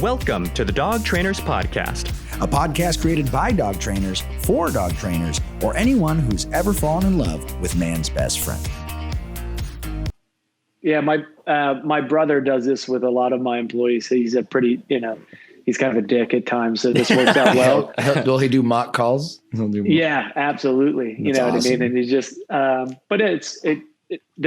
Welcome to the Dog Trainers Podcast, a podcast created by dog trainers for dog trainers or anyone who's ever fallen in love with man's best friend. Yeah, my brother does this with a lot of my employees. He's a pretty, he's kind of a dick at times, so this works out well. Will he do mock calls? Yeah, absolutely. That's awesome. What I mean? And he's just, but it's going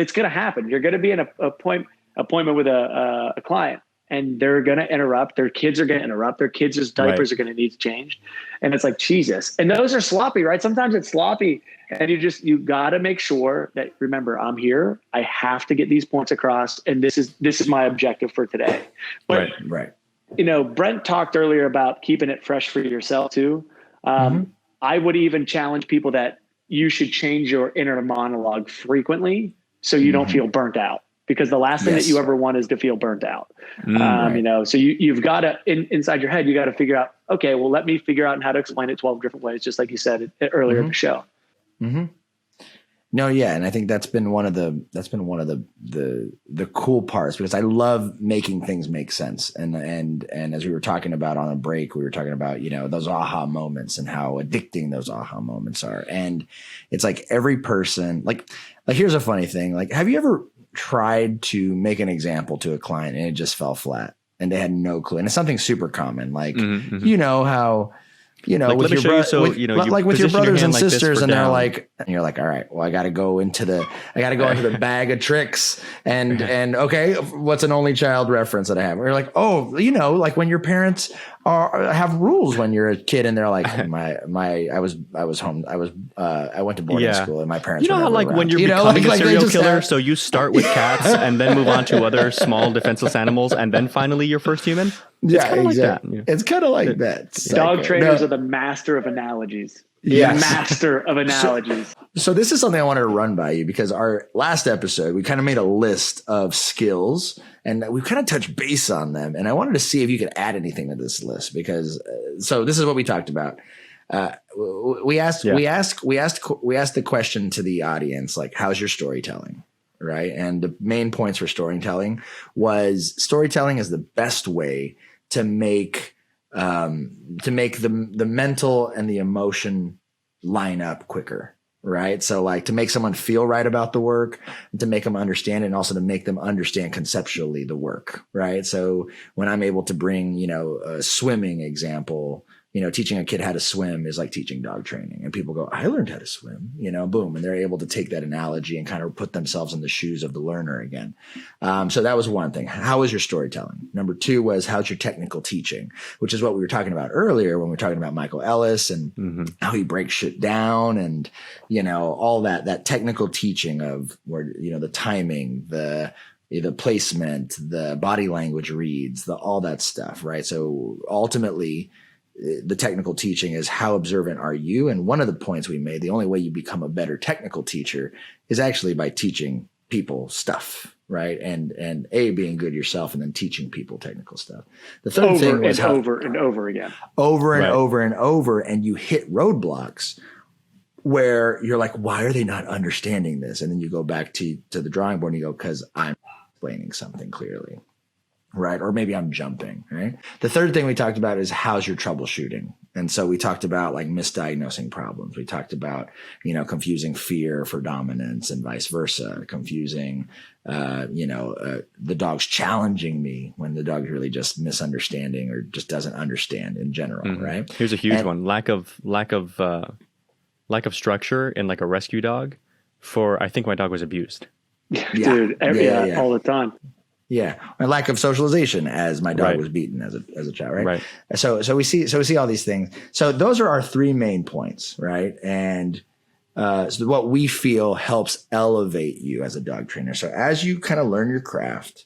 to happen. You're going to be in an appointment with a client, and they're going to interrupt. Their kids are going to interrupt. Their kids' diapers are going to need changed. And it's like, Jesus. And those are sloppy, right? Sometimes it's sloppy. And you got to make sure that, remember, I'm here. I have to get these points across. And this is my objective for today. But, right. Brent talked earlier about keeping it fresh for yourself too. I would even challenge people that you should change your inner monologue frequently so you don't feel burnt out. Because the last thing that you ever want is to feel burnt out. So you've got to, inside your head, you got to figure out, okay, well, let me figure out how to explain it 12 different ways, just like you said earlier in the show. No, yeah. And I think that's been one of the cool parts, because I love making things make sense. And as we were talking about on a break, we were talking about, those aha moments and how addicting those aha moments are. And it's like every person, like here's a funny thing. Like, have you ever tried to make an example to a client and it just fell flat and they had no clue? And it's something super common. Like, how, with your with your brothers and sisters, and they're like, and you're like, all right, well, I got to go into the bag of tricks and okay, what's an only child reference that I have? We're like, oh, like when your parents have rules when you're a kid, and they're like, I went to boarding school, and my parents. You know how like when you're becoming a serial killer, so you start with cats and then move on to other small defenseless animals, and then finally your first human. Yeah, exactly. Like that. It's kind of like that. Dog trainers are the master of analogies. Yes. Master of analogies. So this is something I wanted to run by you, because our last episode, we kind of made a list of skills and we kind of touched base on them. And I wanted to see if you could add anything to this list, because so this is what we talked about. We asked the question to the audience, like, how's your storytelling? Right. And the main points for storytelling is the best way to make the mental and the emotion line up quicker. Right. So like to make someone feel right about the work, to make them understand, and also to make them understand conceptually the work. Right. So when I'm able to bring, a swimming example, teaching a kid how to swim is like teaching dog training, and people go, I learned how to swim, boom. And they're able to take that analogy and kind of put themselves in the shoes of the learner again. So that was one thing. How is your storytelling? Number two was, how's your technical teaching, which is what we were talking about earlier when we were talking about Michael Ellis and how he breaks shit down, and, all that technical teaching of where, the timing, the placement, the body language reads, all that stuff. Right. So ultimately, the technical teaching is, how observant are you? And one of the points we made, the only way you become a better technical teacher is actually by teaching people stuff, right? And being good yourself, and then teaching people technical stuff. The third thing was over and over again, over and over, and you hit roadblocks where you're like, why are they not understanding this? And then you go back to the drawing board and you go, because I'm explaining something clearly. Right. Or maybe I'm jumping. Right. The third thing we talked about is, how's your troubleshooting? And so we talked about like misdiagnosing problems. We talked about, confusing fear for dominance and vice versa, confusing, the dog's challenging me when the dog's really just misunderstanding or just doesn't understand in general. Right. Here's a huge one. Lack of structure in like a rescue dog I think my dog was abused. Dude, all the time. Yeah, and lack of socialization, as my dog was beaten as a child, right? So we see all these things. So those are our three main points, right? And so what we feel helps elevate you as a dog trainer. So as you kind of learn your craft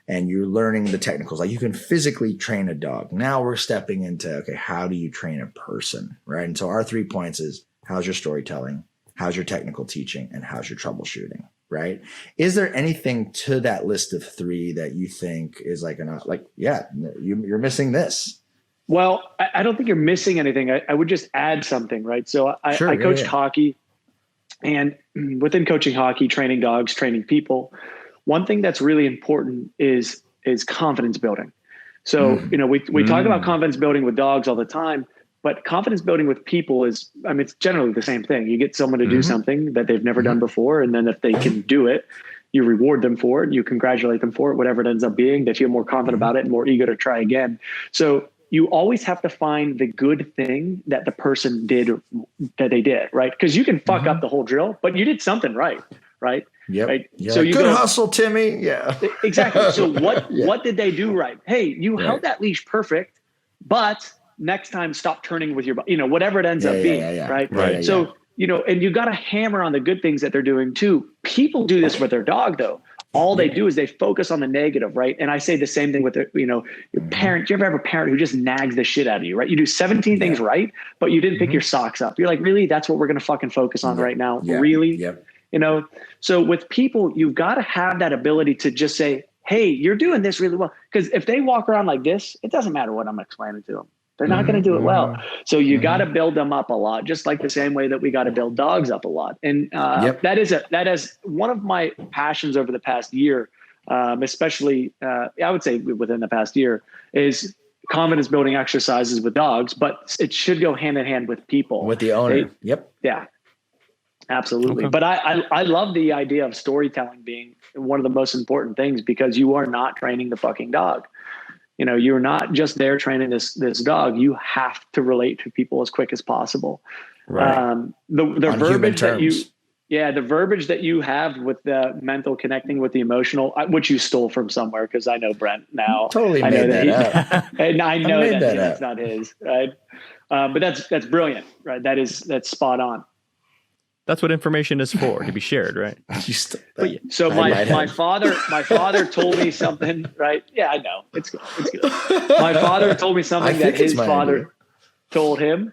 and you're learning the technicals, like you can physically train a dog. Now we're stepping into, okay, how do you train a person, right? And so our 3 points is, how's your storytelling, how's your technical teaching, and how's your troubleshooting? Right. Is there anything to that list of 3 that you think is you're missing this? Well, I don't think you're missing anything. I would just add something, right? So I coached hockey, and within coaching hockey, training dogs, training people, one thing that's really important is confidence building. So, we talk about confidence building with dogs all the time, but confidence building with people is, it's generally the same thing. You get someone to do something that they've never done before. And then if they can do it, you reward them for it. You congratulate them for it, whatever it ends up being. They feel more confident about it and more eager to try again. So you always have to find the good thing that the person did, that they did, right? Because you can fuck up the whole drill, but you did something right. Right. Yep. Right. Yeah. So you good hustle, Timmy. Yeah. Exactly. So what did they do right? Hey, you held that leash perfect, but next time stop turning with your, whatever it ends up being. Right. So, and you got to hammer on the good things that they're doing too. People do this with their dog though. All they do is they focus on the negative, right? And I say the same thing with your parent. Do you ever have a parent who just nags the shit out of you, right? You do 17 things right, but you didn't pick your socks up. You're like, really? That's what we're going to fucking focus on right now? Yeah. Really? Yep. So with people, you've got to have that ability to just say, hey, you're doing this really well. Because if they walk around like this, it doesn't matter what I'm explaining to them. They're not going to do it well. So you got to build them up a lot, just like the same way that we got to build dogs up a lot. And that is one of my passions over the past year, especially I would say within the past year, is confidence building exercises with dogs, but it should go hand in hand with people. With the owner. Yeah. Absolutely. Okay. But I love the idea of storytelling being one of the most important things, because you are not training the fucking dog. You're not just there training this dog. You have to relate to people as quick as possible. Right. The verbiage the verbiage that you have with the mental connecting with the emotional, which you stole from somewhere, because I know Brent now. Totally made that up. And I know that's not his, right? But that's brilliant, right? That's spot on. That's what information is for, to be shared, right? So my father told me something, right? Yeah, I know. It's good. My father told me something that his father told him.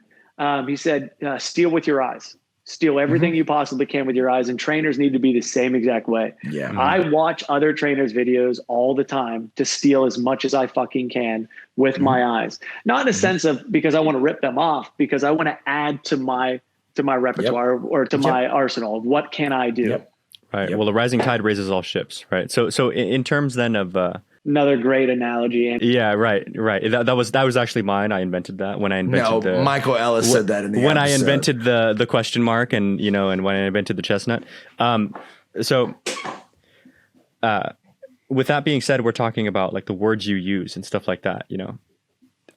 He said, steal with your eyes. Steal everything you possibly can with your eyes. And trainers need to be the same exact way. Yeah. I watch other trainers' videos all the time to steal as much as I fucking can with my eyes. Not in a sense of because I want to rip them off, because I want to add to my repertoire or to my arsenal of what can I do. Right. Well, the rising tide raises all ships, right? So in terms then of another great analogy. Yeah, right. That was actually mine. I invented that when I invented Michael Ellis said that in the when episode. I invented the question mark and and when I invented the chestnut. With that being said, we're talking about like the words you use and stuff like that.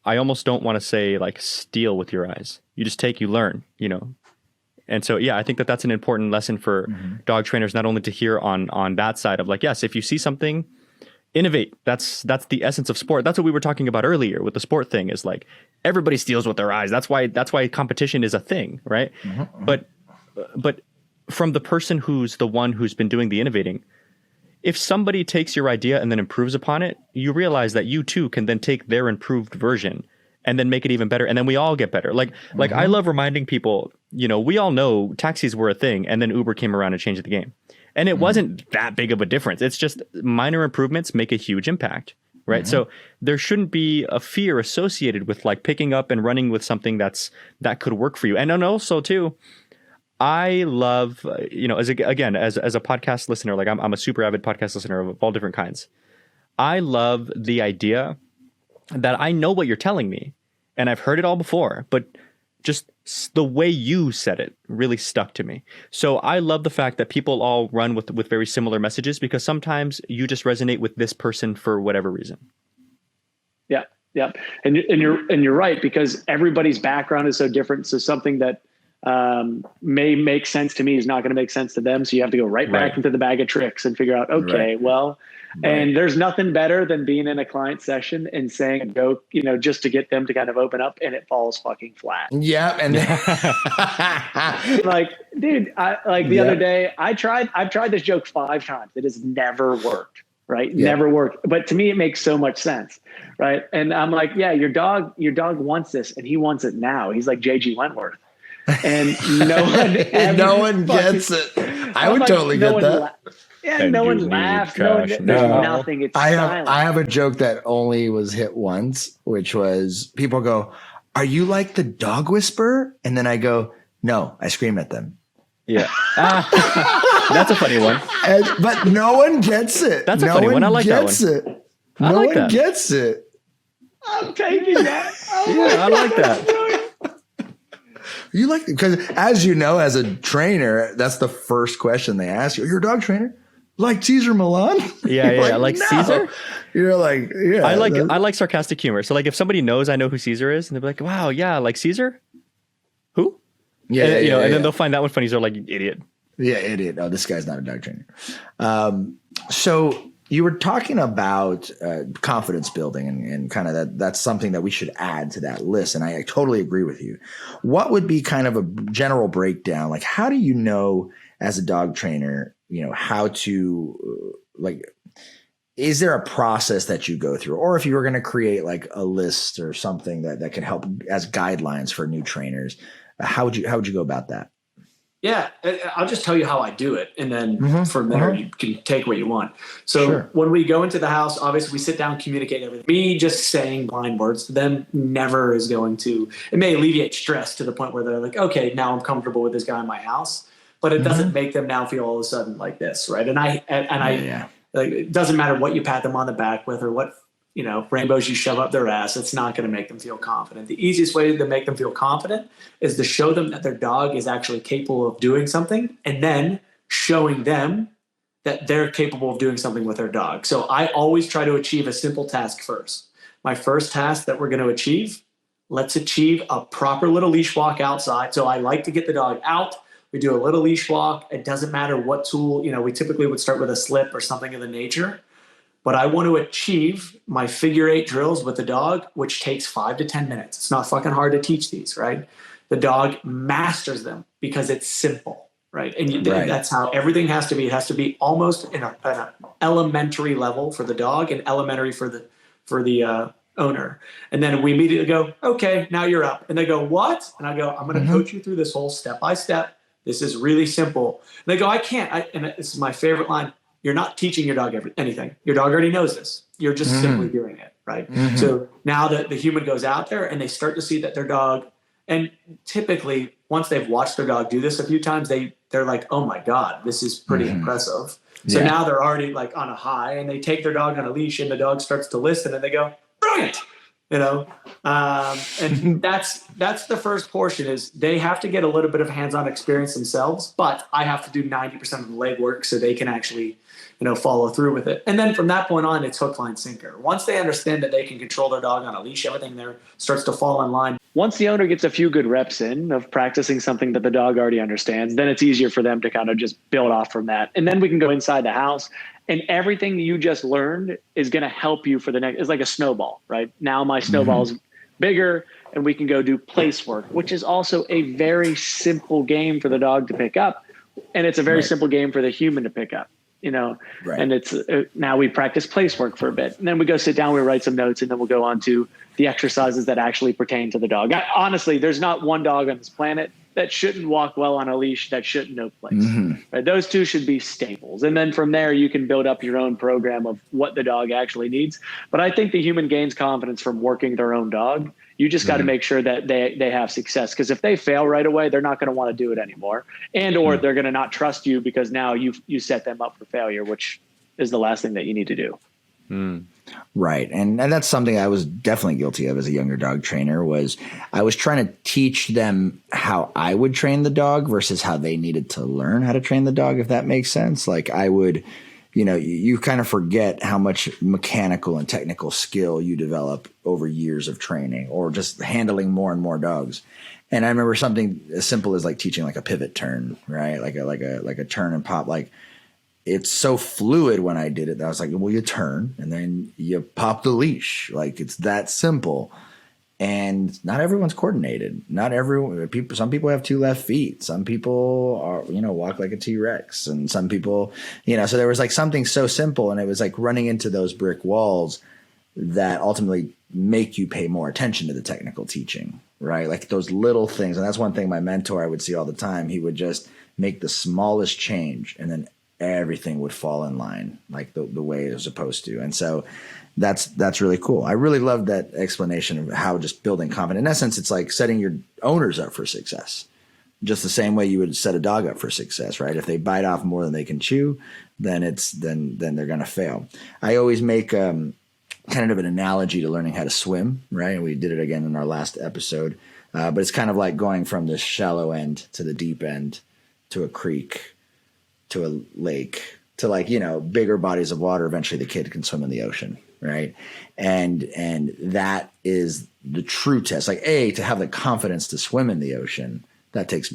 I almost don't want to say like steal with your eyes. You just you learn. And so, I think that's an important lesson for dog trainers, not only to hear on that side of like, yes, if you see something, innovate. That's the essence of sport. That's what we were talking about earlier with the sport thing, is like everybody steals with their eyes. That's why competition is a thing, right? But from the person who's the one who's been doing the innovating, if somebody takes your idea and then improves upon it, you realize that you too can then take their improved version and then make it even better. And then we all get better. Like I love reminding people, we all know taxis were a thing, and then Uber came around and changed the game. And it wasn't that big of a difference. It's just minor improvements make a huge impact, right? So there shouldn't be a fear associated with like picking up and running with something that could work for you. And also too, I love, as a podcast listener, like I'm a super avid podcast listener of all different kinds. I love the idea that I know what you're telling me and I've heard it all before, but just the way you said it really stuck to me. So I love the fact that people all run with very similar messages, because sometimes you just resonate with this person for whatever reason. Yeah. Yeah. And you're right, because everybody's background is so different. So something that may make sense to me is not going to make sense to them. So you have to go right back into the bag of tricks and figure out, and there's nothing better than being in a client session and saying a joke, just to get them to kind of open up, and it falls fucking flat. Yeah. And like, dude, the other day I've tried this joke 5 times. It has never worked. Right. Yeah. Never worked. But to me, it makes so much sense. Right. And I'm like, yeah, your dog wants this, and he wants it now. He's like JG Wentworth. And no one gets it. I would totally get that. No one laughs. There's nothing. It's silent. I have a joke that only was hit once, which was people go, "Are you like the dog whisperer?" And then I go, "No, I scream at them." Yeah. That's a funny one. But no one gets it. That's a funny one. I like that one. No one gets it. I'm taking that. Yeah, I like that. You like, because as you know, as a trainer, that's the first question they ask you. You're a dog trainer? Like Caesar Milan? Yeah. Like no. Caesar? You're like, yeah. I like sarcastic humor. So like if somebody knows I know who Caesar is, and they'll be like, wow, yeah, like Caesar? Who? Yeah, and, and then they'll find that one funny. So like, you idiot. Yeah, idiot. Oh, this guy's not a dog trainer. So you were talking about confidence building and kind of that's something that we should add to that list. And I totally agree with you. What would be kind of a general breakdown? Like, how do you know as a dog trainer, how to is there a process that you go through? Or if you were going to create like a list or something that could help as guidelines for new trainers, how would you go about that? Yeah, I'll just tell you how I do it. And then from there, you can take what you want. So when we go into the house, obviously we sit down, communicate everything. Me just saying blind words to them never is going to, it may alleviate stress to the point where they're like, okay, now I'm comfortable with this guy in my house, but it doesn't make them now feel all of a sudden like this. Right. And I like, it doesn't matter what you pat them on the back with or what, rainbows you shove up their ass. It's not going to make them feel confident. The easiest way to make them feel confident is to show them that their dog is actually capable of doing something, and then showing them that they're capable of doing something with their dog. So I always try to achieve a simple task first. My first task that we're going to achieve, let's achieve a proper little leash walk outside. So I like to get the dog out. We do a little leash walk. It doesn't matter what tool, we typically would start with a slip or something of the nature. But I want to achieve my figure 8 drills with the dog, which takes 5 to 10 minutes. It's not fucking hard to teach these, right? The dog masters them because it's simple, right? And that's how everything has to be. It has to be almost in an elementary level for the dog and elementary for the owner. And then we immediately go, okay, now you're up. And they go, what? And I go, I'm going to coach you through this whole step by step. This is really simple. And they go, I can't. And this is my favorite line. You're not teaching your dog anything. Your dog already knows this. You're just simply doing it, right? So now that the human goes out there and they start to see that their dog, and typically once they've watched their dog do this a few times, they're like, oh my God, this is pretty impressive. So now they're already like on a high, and they take their dog on a leash and the dog starts to listen and they go, brilliant. And that's the first portion is they have to get a little bit of hands-on experience themselves, but I have to do 90% of the legwork so they can actually, follow through with it. And then from that point on, it's hook, line, sinker. Once they understand that they can control their dog on a leash, everything there starts to fall in line. Once the owner gets a few good reps in of practicing something that the dog already understands, then it's easier for them to kind of just build off from that. And then we can go inside the house, and everything you just learned is going to help you for the next. It's like a snowball, right? Now my snowball is bigger, and we can go do place work, which is also a very simple game for the dog to pick up. And it's a very simple game for the human to pick up, and it's now we practice place work for a bit, and then we go sit down, we write some notes, and then we'll go on to the exercises that actually pertain to the dog. Honestly, there's not one dog on this planet that shouldn't walk well on a leash, that shouldn't know place. Right? Those two should be staples. And then from there, you can build up your own program of what the dog actually needs. But I think the human gains confidence from working their own dog. You just got to make sure that they have success. Because if they fail right away, they're not going to want to do it anymore. Or they're going to not trust you because now you set them up for failure, which is the last thing that you need to do. Right. And that's something I was definitely guilty of as a younger dog trainer. Was I was trying to teach them how I would train the dog versus how they needed to learn how to train the dog, if that makes sense. Like I would, you kind of forget how much mechanical and technical skill you develop over years of training or just handling more and more dogs. And I remember something as simple as like teaching like a pivot turn, right? Like a turn and pop, like it's so fluid when I did it that I was like, well, you turn and then you pop the leash. Like it's that simple. And not everyone's coordinated. Some people have 2 left feet. Some people are, walk like a T-Rex, and some people, so there was like something so simple, and it was like running into those brick walls that ultimately make you pay more attention to the technical teaching, right? Like those little things. And that's one thing my mentor I would see all the time. He would just make the smallest change, and then everything would fall in line like the way it was supposed to. And so that's really cool. I really love that explanation of how just building confidence. In essence, it's like setting your owners up for success, just the same way you would set a dog up for success, right? If they bite off more than they can chew, then they're going to fail. I always make kind of an analogy to learning how to swim, right? And we did it again in our last episode. But it's kind of like going from the shallow end to the deep end, to a creek, to a lake, to like, bigger bodies of water. Eventually the kid can swim in the ocean, right? And that is the true test. Like, to have the confidence to swim in the ocean, that takes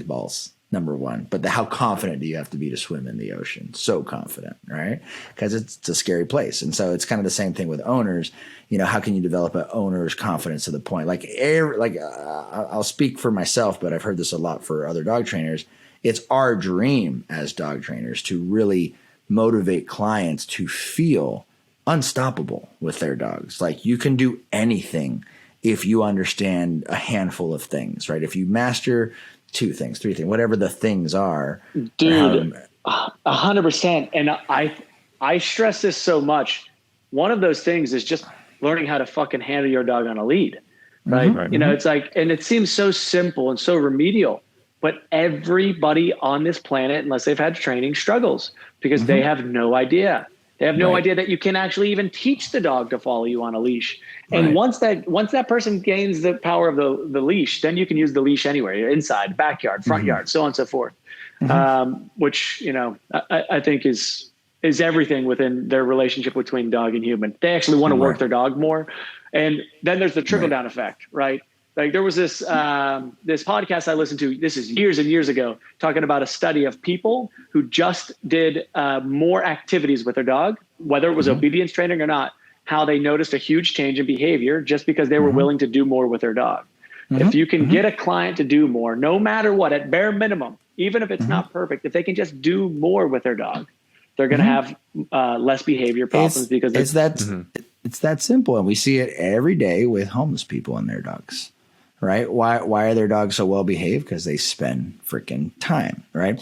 balls, number one. But how confident do you have to be to swim in the ocean? So confident, right? Because it's a scary place. And so it's kind of the same thing with owners. How can you develop an owner's confidence to the point? I'll speak for myself, but I've heard this a lot for other dog trainers. It's our dream as dog trainers to really motivate clients to feel unstoppable with their dogs. Like, you can do anything if you understand a handful of things, right? If you master 2 things, 3 things, whatever the things are. Dude, 100%. And I stress this so much. One of those things is just learning how to fucking handle your dog on a lead, right? Mm-hmm. It's like, and it seems so simple and so remedial, but everybody on this planet, unless they've had training, struggles because they have no idea. They have no idea that you can actually even teach the dog to follow you on a leash. And once that person gains the power of the leash, then you can use the leash anywhere, inside, backyard, front yard, so on and so forth. Which, I think is everything within their relationship between dog and human. They actually want to work their dog more. And then there's the trickle down effect, right? Like, there was this podcast I listened to, this is years and years ago, talking about a study of people who just did more activities with their dog, whether it was obedience training or not, how they noticed a huge change in behavior just because they were willing to do more with their dog. If you can get a client to do more, no matter what, at bare minimum, even if it's not perfect, if they can just do more with their dog, they're going to have less behavior problems it's that simple. And we see it every day with homeless people and their dogs. Right? Why are their dogs so well behaved? Because they spend freaking time, right?